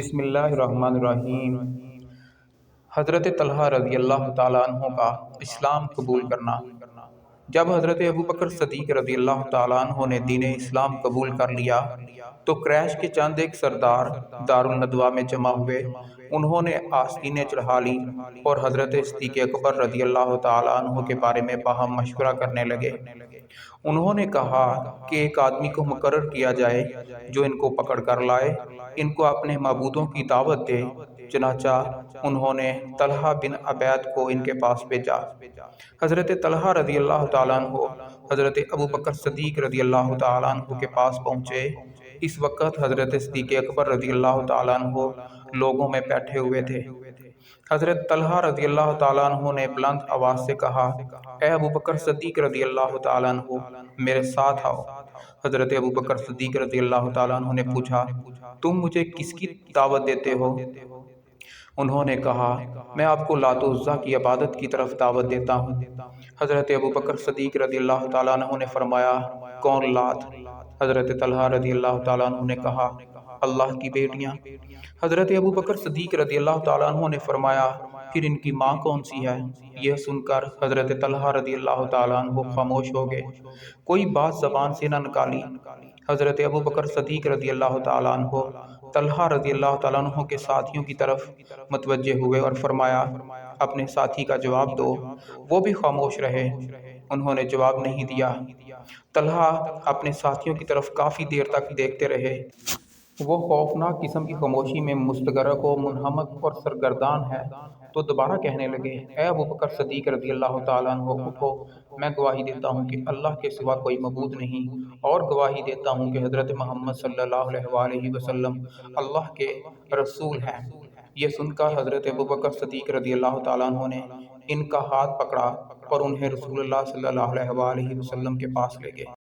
بسم اللہ الرحمن الرحیم۔ حضرت طلحہ رضی اللہ تعالیٰ عنہ کا اسلام قبول کرنا۔ جب حضرت ابوبکر صدیق رضی اللہ تعالیٰ عنہ نے دین اسلام قبول کر لیا تو قریش کے چند ایک سردار دارالندوہ میں جمع ہوئے۔ انہوں نے آستینیں چڑھا لی اور حضرت صدیق اکبر رضی اللہ تعالیٰ عنہ کے بارے میں باہم مشورہ کرنے لگے۔ انہوں نے کہا کہ ایک آدمی کو مقرر کیا جائے جو ان کو پکڑ کر لائے، ان کو اپنے معبودوں کی دعوت دے۔ چنانچہ انہوں نے طلحہ بن عبید کو ان کے پاس بھیجا۔ حضرت طلحہ رضی اللہ تعالیٰ عنہ حضرت ابوبکر صدیق رضی اللہ تعالیٰ عنہ کے پاس پہنچے۔ اس وقت حضرت صدیق اکبر رضی اللہ تعالیٰ عنہ لوگوں میں بیٹھے ہوئے تھے۔ حضرت طلحہ رضی اللہ تعالیٰ عنہ نے بلند آواز سے کہا، اے ابوبکر صدیق رضی اللہ تعالیٰ عنہ، میرے ساتھ آؤ۔ حضرت ابوبکر صدیق رضی اللہ تعالیٰ عنہ نے پوچھا، تم مجھے کس کی دعوت دیتے ہو؟ انہوں نے کہا، میں آپ کو لات و عزیٰ کی عبادت کی طرف دعوت دیتا ہوں۔ حضرت ابوبکر صدیق رضی اللہ تعالیٰ عنہ نے فرمایا، کون لات؟ حضرت طلحہ رضی اللہ تعالیٰ عنہ نے کہا، اللہ کی بیٹیاں۔ حضرت ابوبکر صدیق رضی اللہ تعالیٰ عنہ نے فرمایا، پھر ان کی ماں کون سی ہے؟ یہ سن کر حضرت طلحہ رضی اللہ تعالیٰ عنہ خاموش ہو گئے، کوئی بات زبان سے نہ نکالی۔ حضرت ابوبکر صدیق رضی اللہ تعالیٰ عنہ طلحہ رضی اللہ تعالیٰ عنہ کے ساتھیوں کی طرف متوجہ ہوئے اور فرمایا، اپنے ساتھی کا جواب دو۔ وہ بھی خاموش رہے، انہوں نے جواب نہیں دیا۔ طلحہ اپنے ساتھیوں کی طرف کافی دیر تک دیکھتے رہے۔ وہ خوفناک قسم کی خاموشی میں مستغرق و منہمک اور سرگردان ہے تو دوبارہ کہنے لگے، اے ابوبکر صدیق رضی اللہ تعالیٰ عنہ، اٹھو، میں گواہی دیتا ہوں کہ اللہ کے سوا کوئی معبود نہیں، اور گواہی دیتا ہوں کہ حضرت محمد صلی اللہ علیہ وآلہ وسلم اللہ کے رسول ہیں۔ یہ سن کر حضرت ابوبکر صدیق رضی اللہ تعالیٰ عنہ نے ان کا ہاتھ پکڑا اور انہیں رسول اللہ صلی اللہ علیہ وآلہ وسلم کے پاس لے گئے۔